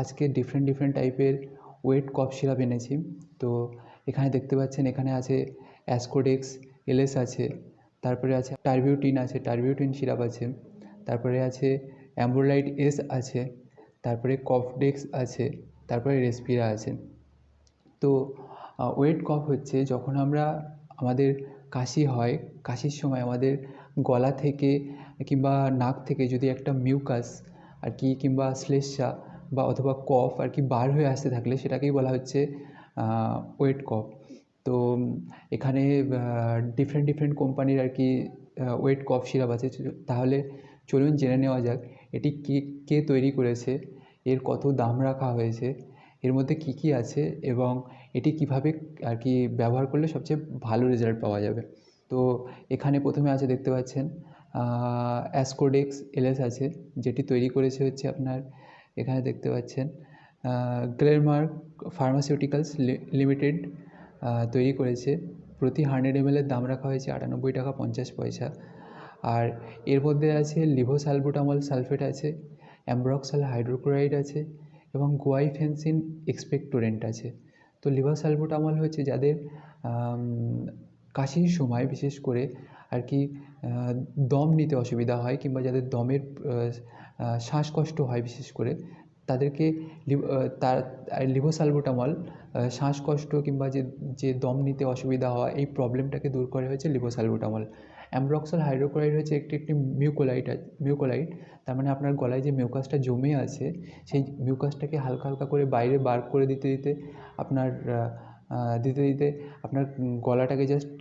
আজকে ডিফারেন্ট টাইপের wait cough syrup এনেছি। তো এখানে দেখতে পাচ্ছেন, এখানে আছে অ্যাসকোডেক্স এলএস আছে, তারপরে আছে টারবিউটিন আছে, টারবিউটিন সিরাপ আছে, তারপরে আছে অ্যাম্বুলাইট এস আছে, তারপরে কফডেক্স আছে, তারপরে রেসপিরা আছে। তো ওয়েট কফ হচ্ছে যখন আমাদের কাশি হয়, কাশির সময় আমাদের গলা থেকে কিংবা নাক থেকে যদি একটা মিউকাস আর কি কিংবা শ্লেষ্মা বা অথবা কফ আর কি বার হয়ে আসতে থাকলে সেটাকেই বলা হচ্ছে ওয়েট কফ। তো এখানে ডিফারেন্ট কোম্পানির আর কি ওয়েট কফ সিরাপ আছে। তাহলে চলুন জেনে নেওয়া যাক এটি কে তৈরি করেছে, এর কত দাম রাখা হয়েছে, এর মধ্যে কী আছে এবং এটি কীভাবে আর কি ব্যবহার করলে সবচেয়ে ভালো রেজাল্ট পাওয়া যাবে। তো এখানে প্রথমে আছে দেখতে পাচ্ছেন অ্যাসকোডেক্স এলএস আছে, যেটি তৈরি করেছে হচ্ছে আপনার, এখানে দেখতে পাচ্ছেন গ্লেনমার্ক ফার্মাসিউটিক্যালস লিমিটেড তৈরি করেছে। প্রতি 100 ml এর দাম রাখা হয়েছে 98 টাকা 50 পয়সা। আর এর মধ্যে আছে লিভোসালবুটামল সালফেট আছে, অ্যামব্রক্সাল হাইড্রোক্লোরাইড আছে এবং গুয়াইফেন্সিন এক্সপেক্টোরেন্ট আছে। তো লিভোসালবুটামল হচ্ছে যাদের কাশির সময় বিশেষ করে আর কি দম নিতে অসুবিধা হয় কিংবা যাদের দমের শ্বাসকষ্ট হয় বিশেষ করে, তাদেরকে লিভোসালবুটামল শ্বাসকষ্ট কিংবা যে দম নিতে অসুবিধা হয় এই প্রবলেমটাকে দূর করে হচ্ছে লিভোসালবুটামল। অ্যামব্রক্সাল হাইড্রোক্লোরাইড হচ্ছে একটি মিউকোলাইট, তার মানে আপনার গলায় যে মিউকাসটা জমে আছে সেই মিউকাসটাকে হালকা করে বাইরে বার করে দিতে আপনার আপনার গলাটাকে জাস্ট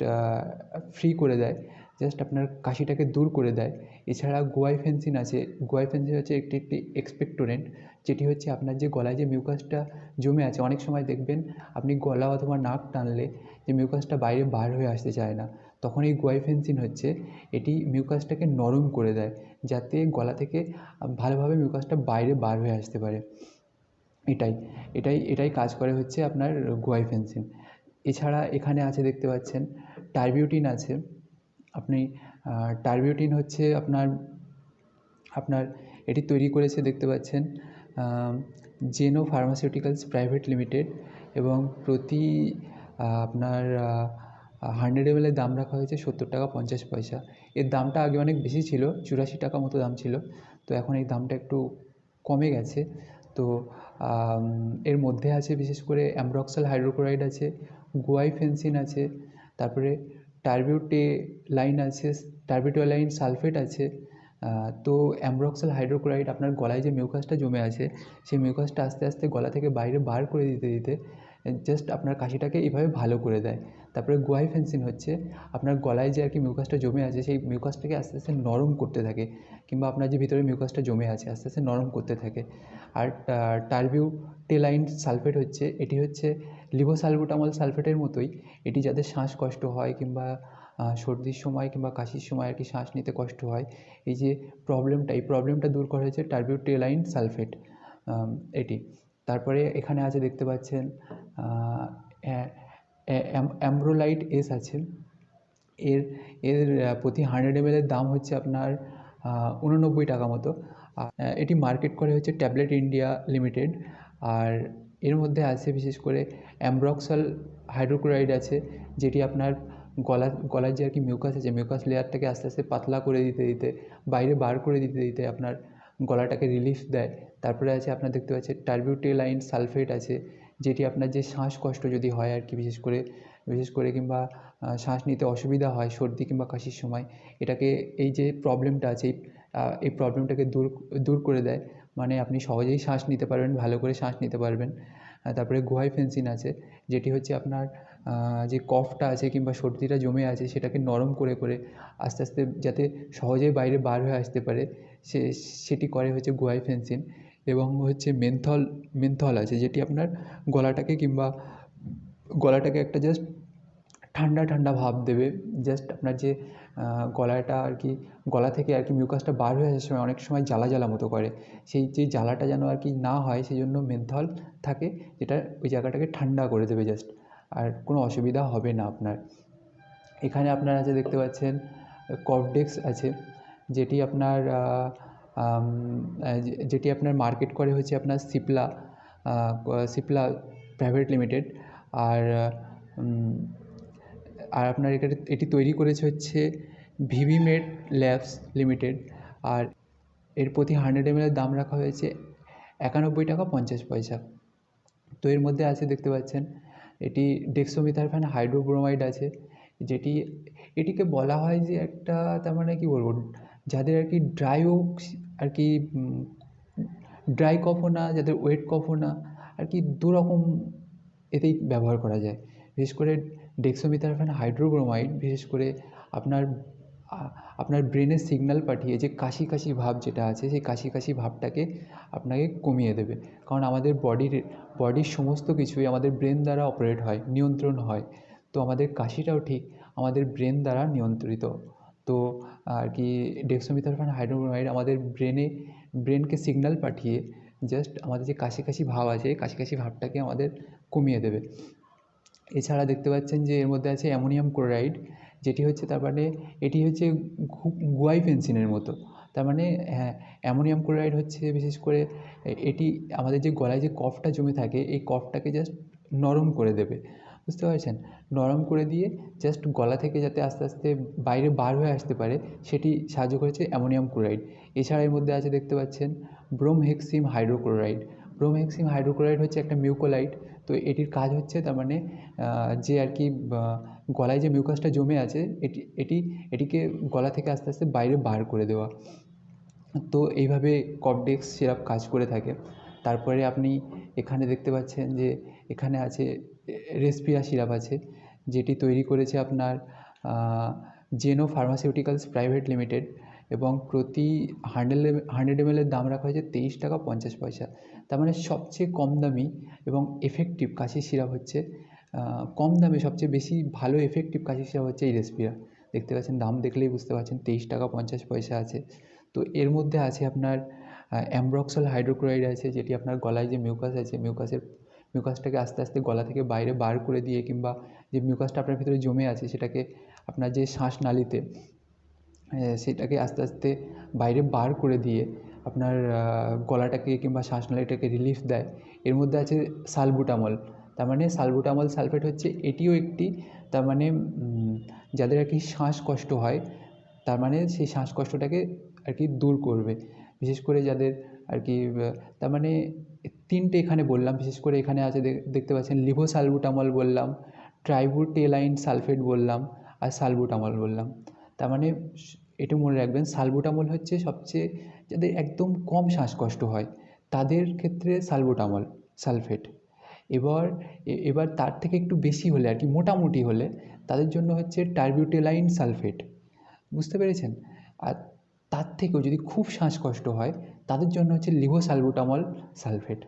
ফ্রি করে দেয়, জাস্ট আপনার কাশিটাকে দূর করে দেয়। এছাড়া গুয়াইফেন্সিন আছে, গুয়াইফেন্সিন হচ্ছে একটি এক্সপেক্টোরেন্ট, যেটি হচ্ছে আপনার যে গলায় যে মিউকাসটা জমে আছে, অনেক সময় দেখবেন আপনি গলা অথবা নাক টানলে যে মিউকাসটা বাইরে বার হয়ে আসতে চায় না, তখন এই গুয়াইফেন্সিন হচ্ছে এটি মিউকাসটাকে নরম করে দেয়, যাতে গলা থেকে ভালোভাবে মিউকাসটা বাইরে বার হয়ে আসতে পারে। এটাই কাজ করে হচ্ছে আপনার গুয়াইফেন্সিন। এছাড়া এখানে আছে দেখতে পাচ্ছেন টারবিউটিন আছে। আপনি টারবিউটিন হচ্ছে আপনার এটি তৈরি করেছে দেখতে পাচ্ছেন জেনো ফার্মাসিউটিক্যালস প্রাইভেট লিমিটেড এবং প্রতি আপনার 100 ml এর দাম রাখা হয়েছে 70 টাকা 50 পয়সা। এর দামটা আগে অনেক বেশি ছিল, 84 টাকা মতো দাম ছিল, তো এখন এই দামটা একটু কমে গেছে। তো এর মধ্যে আছে বিশেষ করে অ্যামব্রক্সাল হাইড্রোক্লোরাইড আছে, গুয়াইফেন্সিন আছে, তারপরে টারবিউটালাইন সালফেট আছে। তো অ্যামব্রক্সাল হাইড্রোক্লোরাইড আপনার গলায় যে মিউকাসটা জমে আছে সেই মিউকাসটা আস্তে আস্তে গলা থেকে বাইরে বার করে দিতে জাস্ট আপনার কাশিটাকে এইভাবে ভালো করে দেয়। তারপরে গুয়াইফেন্সিন হচ্ছে আপনার গলায় যে আর কি মিউকাসটা জমে আছে সেই মিউকাসটাকে আস্তে আস্তে নরম করতে থাকে, কিংবা আপনার যে ভিতরে মিউকাসটা জমে আছে আস্তে আস্তে নরম করতে থাকে। আর টারবিউটালাইন সালফেট এটি হচ্ছে লিভোসালবুটামল সালফেটের মতোই, এটি যাদের শ্বাসকষ্ট হয় কিংবা সর্দির সময় কিংবা কাশির সময় আর কি শ্বাস নিতে কষ্ট হয়, এই প্রবলেমটা দূর করা হয়েছে টারবিউটালাইন সালফেট এটি। তারপরে এখানে আছে দেখতে পাচ্ছেন অ্যাম্ব্রোলাইট এস আছে। এর প্রতি 100 ml এর দাম হচ্ছে আপনার 89 টাকা মতো। এটি মার্কেট করে হচ্ছে ট্যাবলেট ইন্ডিয়া লিমিটেড। আর এর মধ্যে আছে বিশেষ করে অ্যামব্রক্সাল হাইড্রোক্লোরাইড আছে, যেটি আপনার গলার যে আর কি মিউকাস আছে মিউকাস লেয়ারটাকে আস্তে আস্তে পাতলা করে দিতে বাইরে বার করে দিতে আপনার গলাটাকে রিলিফ দেয়। তারপরে আছে আপনার দেখতে পাচ্ছেন টারবিউটালাইন সালফেট আছে, যেটি আপনার যে শ্বাসকষ্ট যদি হয় আর কি বিশেষ করে কিংবা শ্বাস নিতে অসুবিধা হয় সর্দি কিংবা কাশির সময়, এই যে প্রবলেমটা আছে এই প্রবলেমটাকে দূর করে দেয়, মানে আপনি সহজেই শ্বাস নিতে পারবেন, ভালো করে শ্বাস নিতে পারবেন। তারপরে গুয়াইফেন্সিন আছে, যেটি হচ্ছে আপনার যে কফটা আছে কিংবা সর্দিটা জমে আছে সেটাকে নরম করে আস্তে আস্তে যাতে সহজেই বাইরে বার হয়ে আসতে পারে সেটি করে হচ্ছে গুয়াইফেন্সিন। এবং হচ্ছে মেন্থল আছে, যেটি আপনার গলাটাকে একটা জাস্ট ঠান্ডা ভাব দেবে, জাস্ট আপনার যে গলাটা আর কি গলা থেকে আর কি মিউকাসটা বার হয়ে আসার সময় অনেক সময় জ্বালা মতো করে, সেই যে জ্বালাটা যেন আর কি না হয় সেই জন্য মেন্থল থাকে, যেটা ওই জায়গাটাকে ঠান্ডা করে দেবে জাস্ট, আর কোনো অসুবিধা হবে না আপনার। এখানে আপনারা যে দেখতে পাচ্ছেন কফডেক্স আছে, যেটি আপনার যেটি আপনার মার্কেট করে হচ্ছে আপনার সিপলা সিপলা প্রাইভেট লিমিটেড। আর উম, আর আপনার এটি তৈরি করেছে হচ্ছে ভিভিমেড ল্যাবস লিমিটেড। আর এর প্রতি 100 ml দাম রাখা হয়েছে 91 টাকা 50 পয়সা। তো এর মধ্যে আছে দেখতে পাচ্ছেন এটি ডেক্সোমিথারফ্যান হাইড্রোব্রোমাইড আছে, যেটি এটিকে বলা হয় যে একটা, তার মানে কী বলবো, যাদের আর কি আর কি ড্রাই কফও না, যাদের ওয়েট কফও না, আর কি দুরকম এতেই ব্যবহার করা যায়। বিশেষ করে ডেক্সোমিথারফ্যান হাইড্রোব্রোমাইড বিশেষ করে আপনার আপনার ব্রেনে সিগন্যাল পাঠিয়ে যে কাশি কাশি ভাব যেটা আছে, সেই কাশি কাশি ভাবটাকে আপনাকে কমিয়ে দেবে। কারণ আমাদের বডির সমস্ত কিছুই আমাদের ব্রেন দ্বারা অপারেট হয়, নিয়ন্ত্রণ হয়। তো আমাদের কাশিটাও ঠিক আমাদের ব্রেন দ্বারা নিয়ন্ত্রিত। তো আর কি ডেক্সোমিথারফ্যান হাইড্রোব্রোমাইড আমাদের ব্রেনকে সিগন্যাল পাঠিয়ে জাস্ট আমাদের যে কাশি কাশি ভাব আছে, কাশি কাশি ভাবটাকে আমাদের কমিয়ে দেবে। এছাড়া দেখতে পাচ্ছেন যে এর মধ্যে আছে অ্যামোনিয়াম ক্লোরাইড, যেটি হচ্ছে তার মানে এটি হচ্ছে গুয়াইফেন্সিনের মতো। তার মানে হ্যাঁ, অ্যামোনিয়াম ক্লোরাইড হচ্ছে বিশেষ করে এটি আমাদের যে গলায় যে কফটা জমে থাকে, এই কফটাকে জাস্ট নরম করে দেবে, বুঝতে পারছেন? নরম করে দিয়ে জাস্ট গলা থেকে যাতে আস্তে আস্তে বাইরে বার হয়ে আসতে পারে, সেটি সাহায্য করেছে অ্যামোনিয়াম ক্লোরাইড। এছাড়া এর মধ্যে আছে দেখতে পাচ্ছেন ব্রোমহেক্সিম হাইড্রোক্লোরাইড। ব্রোমহেক্সিম হাইড্রোক্লোরাইড হচ্ছে একটা মিউকোলাইট। তো এটির কাজ হচ্ছে তার মানে যে আর কি গলায় যে মিউকাসটা জমে আছে এটিকে গলা থেকে আস্তে আস্তে বাইরে বার করে দেওয়া। তো এইভাবে কপডেক্স সিরাপ কাজ করে থাকে। তারপরে আপনি এখানে দেখতে পাচ্ছেন যে এখানে আছে রেসপিরা সিরাপ আছে, যেটি তৈরি করেছে আপনার জেনো ফার্মাসিউটিক্যালস প্রাইভেট লিমিটেড, এবং প্রতি 100 ml এর দাম রাখা হয়েছে 23 টাকা 50 পয়সা। তার মানে সবচেয়ে কম দামি এবং এফেক্টিভ কাশির সিরাপ হচ্ছে, কম দামে সবচেয়ে বেশি ভালো এফেক্টিভ কাশির সিরাপ হচ্ছে এই রেসপিরা। দেখতে পাচ্ছেন দাম দেখলেই বুঝতে পারছেন 23 টাকা 50 পয়সা আছে। তো এর মধ্যে আছে আপনার অ্যামব্রক্সল হাইড্রোক্লোরাইড আছে, যেটি আপনার গলায় যে মিউকাস আছে মিউকাসটাকে আস্তে আস্তে গলা থেকে বাইরে বার করে দিয়ে, কিংবা যে মিউকাসটা আপনার ভিতরে জমে আছে সেটাকে আপনার যে শ্বাসনালীতে সেটাকে আস্তে আস্তে বাইরে বার করে দিয়ে আপনার গলাটাকে কিংবা শ্বাসনালীটাকে রিলিফ দেয়। এর মধ্যে আছে সালবুটামল। তার মানে সালবুটামল সালফেট হচ্ছে এটিও একটি, তার মানে যাদের আর কি শ্বাসকষ্ট হয়, তার মানে সেই শ্বাসকষ্টটাকে আর কি দূর করবে। বিশেষ করে যাদের আর কি তার মানে 3টে এখানে বললাম। বিশেষ করে এখানে আছে দেখতে পাচ্ছেন লিভোসালবুটামল বললাম, ট্রাইবুটেলাইন সালফেট বললাম, আর সালবুটামল বললাম। তার মানে এটা মনে রাখবেন, সালবুটামল হচ্ছে সবচেয়ে যাদের একদম কম শ্বাসকষ্ট হয় তাদের ক্ষেত্রে সালবুটামল সালফেট। এবার তার থেকে একটু বেশি হলে আর কি মোটামুটি হলে তাদের জন্য হচ্ছে টারবিউটেলাইন সালফেট, বুঝতে পেরেছেন? আর তার থেকেও যদি খুব শ্বাসকষ্ট হয় তাদের জন্য হচ্ছে লিভোসালবুটামল সালফেট।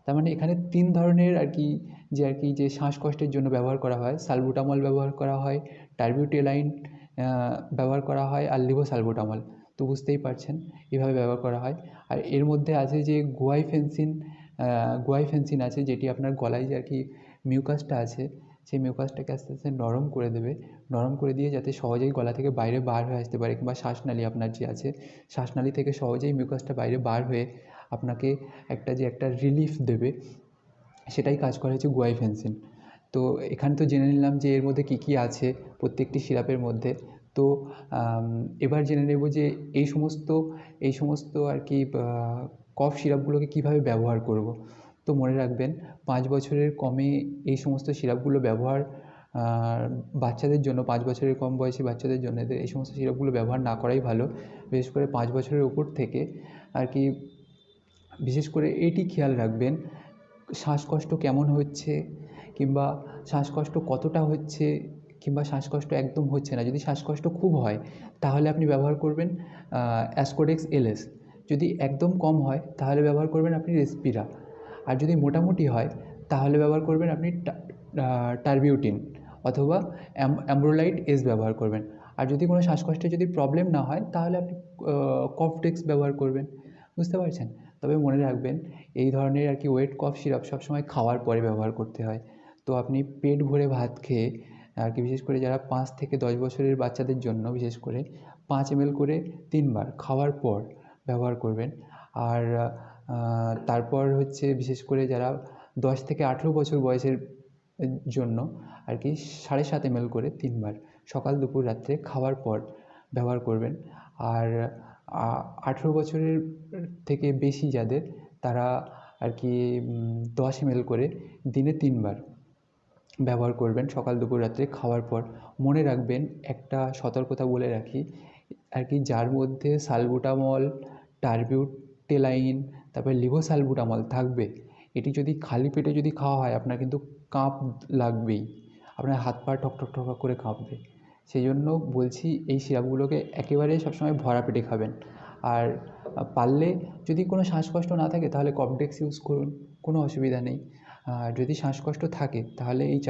তার মানে এখানে 3 ধরনের আর কি যে শ্বাসকষ্টের জন্য ব্যবহার করা হয়, সালবুটামল ব্যবহার করা হয়, টারবিউটেলাইন ব্যবহার করা হয়, আর লিভোসালবুটামল। তো বুঝতেই পারছেন এভাবে ব্যবহার করা হয়। আর এর মধ্যে আছে যে গুয়াইফেন্সিন আছে, যেটি আপনার গলায় যে আর কি মিউকাসটা আছে সেই মিউকাসটাকে আস্তে আস্তে নরম করে দেবে, নরম করে দিয়ে যাতে সহজেই গলা থেকে বাইরে বার হয়ে আসতে পারে, কিংবা শ্বাসনালী আপনার যে আছে শ্বাসনালী থেকে সহজেই মিউকাসটা বাইরে বার হয়ে আপনাকে একটা রিলিফ দেবে, সেটাই কাজ করে হচ্ছে গুয়াইফেন্সিন। তো এখানে তো জেনে নিলাম যে এর মধ্যে কী কী আছে প্রত্যেকটি সিরাপের মধ্যে। তো এবার জেনে নেব যে এই সমস্ত আর কি কফ সিরাপগুলোকে কীভাবে ব্যবহার করব। তো মনে রাখবেন 5 বছরের কমে এই সমস্ত সিরাপগুলো ব্যবহার বাচ্চাদের জন্য, 5 বছরের কম বয়সী বাচ্চাদের জন্য এদের এই সমস্ত সিরাপগুলো ব্যবহার না করাই ভালো। বিশেষ করে 5 বছরের উপর থেকে আর কি বিশেষ করে এটি খেয়াল রাখবেন শ্বাসকষ্ট কেমন হচ্ছে, কিংবা শ্বাসকষ্ট কতটা হচ্ছে, কিংবা শ্বাসকষ্ট একদম হচ্ছে না। যদি শ্বাসকষ্ট খুব হয় তাহলে আপনি ব্যবহার করবেন অ্যাসকোডেক্স এলএস। যদি একদম কম হয় তাহলে ব্যবহার করবেন আপনি রেসপিরা। আর যদি মোটামুটি হয় তাহলে ব্যবহার করবেন আপনি টারবিউটিন অথবা অ্যাম্ব্রোলাইড এস ব্যবহার করবেন। আর যদি কোনো শ্বাসকষ্টের যদি প্রবলেম না হয় তাহলে আপনি কফডেক্স ব্যবহার করবেন, বুঝতে পারছেন? তবে মনে রাখবেন এই ধরনের আর কি ওয়েট কফ সিরাপ সবসময় খাওয়ার পরে ব্যবহার করতে হয়। তো আপনি পেট ভরে ভাত খেয়ে আর কি বিশেষ করে যারা 5 থেকে 10 বছরের বাচ্চাদের জন্য বিশেষ করে 5 ml করে 3 বার খাওয়ার পর ব্যবহার করবেন। আর তারপর হচ্ছে বিশেষ করে যারা 10 থেকে 18 বছর বয়সের জন্য আর কি 7.5 ml করে 3 বার সকাল, দুপুর, রাত্রে খাওয়ার পর ব্যবহার করবেন। আর 18 বছরের থেকে বেশি যাদের, তারা আর কি 10 ml করে দিনে 3 বার ব্যবহার করবেন সকাল, দুপুর, রাত্রে খাওয়ার পর। মনে রাখবেন, একটা সতর্কতা বলে রাখি আর কি, যার মধ্যে সালবুটামল, টারবিউটেলাইন, তারপরে লিভোসালবুটামল থাকবে, এটি যদি খালি পেটে যদি খাওয়া হয়, আপনার কিন্তু কাঁপ লাগবেই, আপনার হাত পা ঠক ঠক ঠক করে কাঁপবে। সেই জন্য বলছি, এই সিরাপগুলোকে একেবারে সবসময় ভরা পেটে খাবেন। আর পারলে যদি কোনো শ্বাসকষ্ট না থাকে তাহলে কপডেক্স ইউজ করুন, কোনো অসুবিধা নেই। আর যদি শ্বাসকষ্ট থাকে তাহলে এই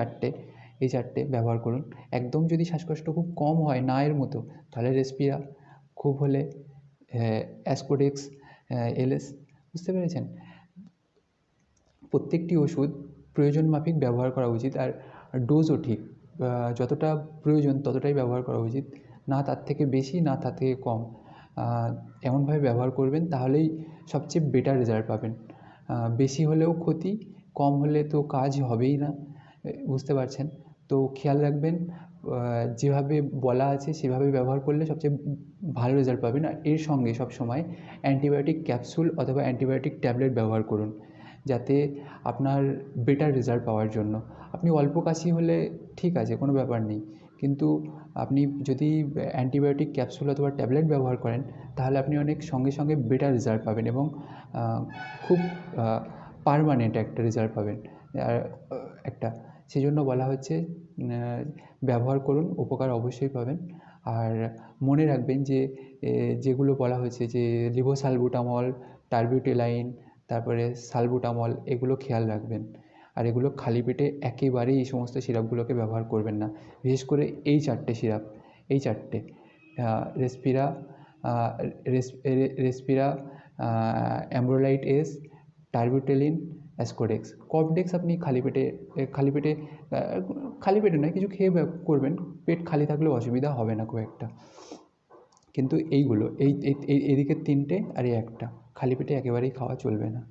চারটে ব্যবহার করুন। একদম যদি শ্বাসকষ্ট খুব কম হয়, না এর মতো, তাহলে রেসপিরা, খুব হলে অ্যাসকোডেক্স, এলএস। বুঝতে পেরেছেন? প্রত্যেকটি ওষুধ প্রয়োজন মাফিক ব্যবহার করা উচিত, আর ডোজও ঠিক যতটা প্রয়োজন ততটাই ব্যবহার করা উচিত, না তার থেকে বেশি, না তার থেকে কম। এমনভাবে ব্যবহার করবেন, তাহলেই সবচেয়ে বেটার রেজাল্ট পাবেন। বেশি হলেও ক্ষতি, কম হলে তো কাজ হবেই না, বুঝতে পারছেন? তো খেয়াল রাখবেন, যেভাবে বলা আছে সেভাবে ব্যবহার করলে সবচেয়ে ভালো রেজাল্ট পাবেন। আর এর সঙ্গে সবসময় অ্যান্টিবায়োটিক ক্যাপসুল অথবা অ্যান্টিবায়োটিক ট্যাবলেট ব্যবহার করুন, যাতে আপনার বেটার রেজাল্ট পাওয়ার জন্য। আপনি অল্প কাশি হলে ঠিক আছে, কোনো ব্যাপার নেই, কিন্তু আপনি যদি অ্যান্টিবায়োটিক ক্যাপসুল অথবা ট্যাবলেট ব্যবহার করেন, তাহলে আপনি অনেক সঙ্গে সঙ্গে বেটার রেজাল্ট পাবেন এবং খুব পার্মানেন্ট একটা রেজাল্ট পাবেন। আর সেই জন্য বলা হচ্ছে, ব্যবহার করুন, উপকার অবশ্যই পাবেন। আর মনে রাখবেন যে যেগুলো বলা হয়েছে, যে লিভোসালবুটামল, টারবিউটেলাইন, তারপরে সালবুটামল, এগুলো খেয়াল রাখবেন। আর এগুলো খালি পেটে একেবারেই এই সমস্ত সিরাপগুলোকে ব্যবহার করবেন না। বিশেষ করে এই 4টে সিরাপ, এই 4টে রেসপিরা, রেসপিরা, অ্যাম্ব্রোলাইট এস, টারবিউটেলিন, অ্যাসকোডেক্স। কপডেক্স আপনি খালি পেটে খালি পেটে নয়, কিছু খেয়ে করবেন, পেট খালি থাকলেও অসুবিধা হবে না খুব একটা। কিন্তু এইগুলো, এদিকের 3টে আর এই একটা, খালি পেটে একেবারেই খাওয়া চলবে না।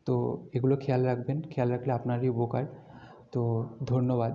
তো এগুলো খেয়াল রাখবেন, খেয়াল রাখলে আপনারই উপকার। তো ধন্যবাদ।